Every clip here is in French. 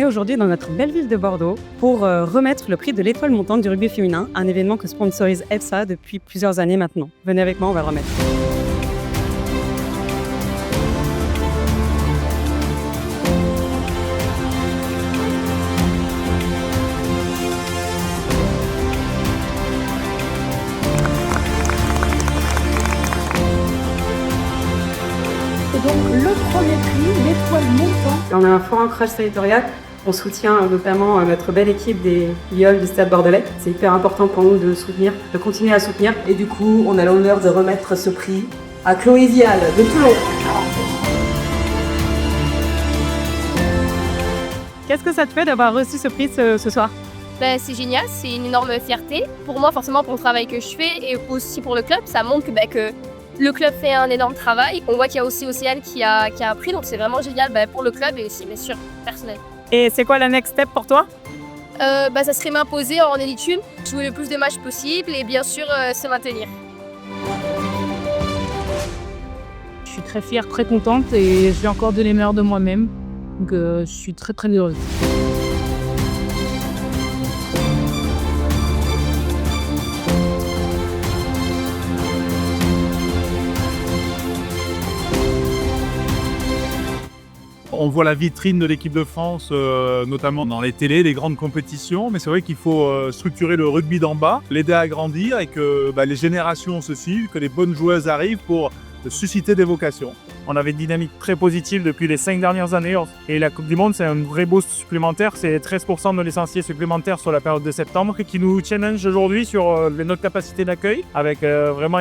aujourd'hui dans notre belle ville de Bordeaux pour remettre le prix de l'étoile montante du rugby féminin, un événement que sponsorise EFSA depuis plusieurs années maintenant. Venez avec moi, on va le remettre. Et donc le premier prix, l'étoile montante. On a un fort ancrage territorial. On soutient notamment notre belle équipe des Lioles du Stade Bordelais. C'est hyper important pour nous de soutenir, de continuer à soutenir. Et du coup, on a l'honneur de remettre ce prix à Chloé Vial de Toulon. Qu'est-ce que ça te fait d'avoir reçu ce prix ce soir? C'est génial, c'est une énorme fierté. Pour moi, forcément, pour le travail que je fais et aussi pour le club, ça montre que le club fait un énorme travail. On voit qu'il y a aussi Océane qui a appris, donc c'est vraiment génial pour le club et aussi, bien sûr, personnel. Et c'est quoi la next step pour toi? Ça serait m'imposer en Elite 1, jouer le plus de matchs possible et bien sûr se maintenir. Je suis très fière, très contente et je vais encore donner le meilleur de moi-même. Donc je suis très très heureuse. On voit la vitrine de l'équipe de France, notamment dans les télés, les grandes compétitions, mais c'est vrai qu'il faut structurer le rugby d'en bas, l'aider à grandir et que les générations se suivent, que les bonnes joueuses arrivent pour susciter des vocations. On avait une dynamique très positive depuis les 5 dernières années et la Coupe du Monde, c'est un vrai boost supplémentaire. C'est 13% de nos licenciés supplémentaires sur la période de septembre qui nous challenge aujourd'hui sur notre capacité d'accueil avec vraiment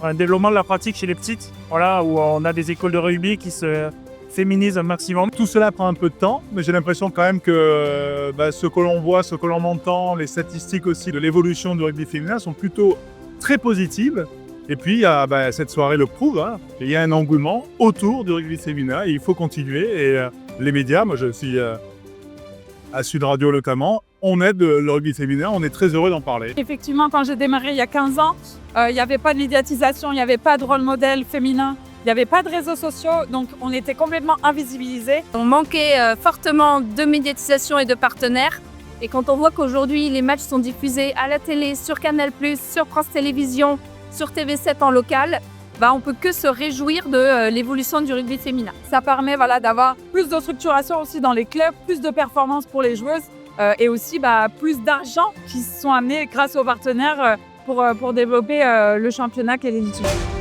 un développement de la pratique chez les petites, voilà, où on a des écoles de rugby qui se féminisent un maximum. Tout cela prend un peu de temps, mais j'ai l'impression quand même que ce que l'on voit, ce que l'on entend, les statistiques aussi de l'évolution du rugby féminin sont plutôt très positives. Et puis, cette soirée le prouve, hein. Il y a un engouement autour du rugby féminin et il faut continuer. Et les médias, moi je suis à Sud Radio notamment, on aide le rugby féminin, on est très heureux d'en parler. Effectivement, quand j'ai démarré il y a 15 ans, il n'y avait pas de médiatisation, il n'y avait pas de rôle modèle féminin, il n'y avait pas de réseaux sociaux, donc on était complètement invisibilisés. On manquait fortement de médiatisation et de partenaires. Et quand on voit qu'aujourd'hui les matchs sont diffusés à la télé, sur Canal+, sur France Télévisions, sur TV7 en local, on peut que se réjouir de l'évolution du rugby féminin. Ça permet d'avoir plus de structuration aussi dans les clubs, plus de performances pour les joueuses et aussi plus d'argent qui sont amenés grâce aux partenaires pour développer le championnat qu'est l'Elite 1.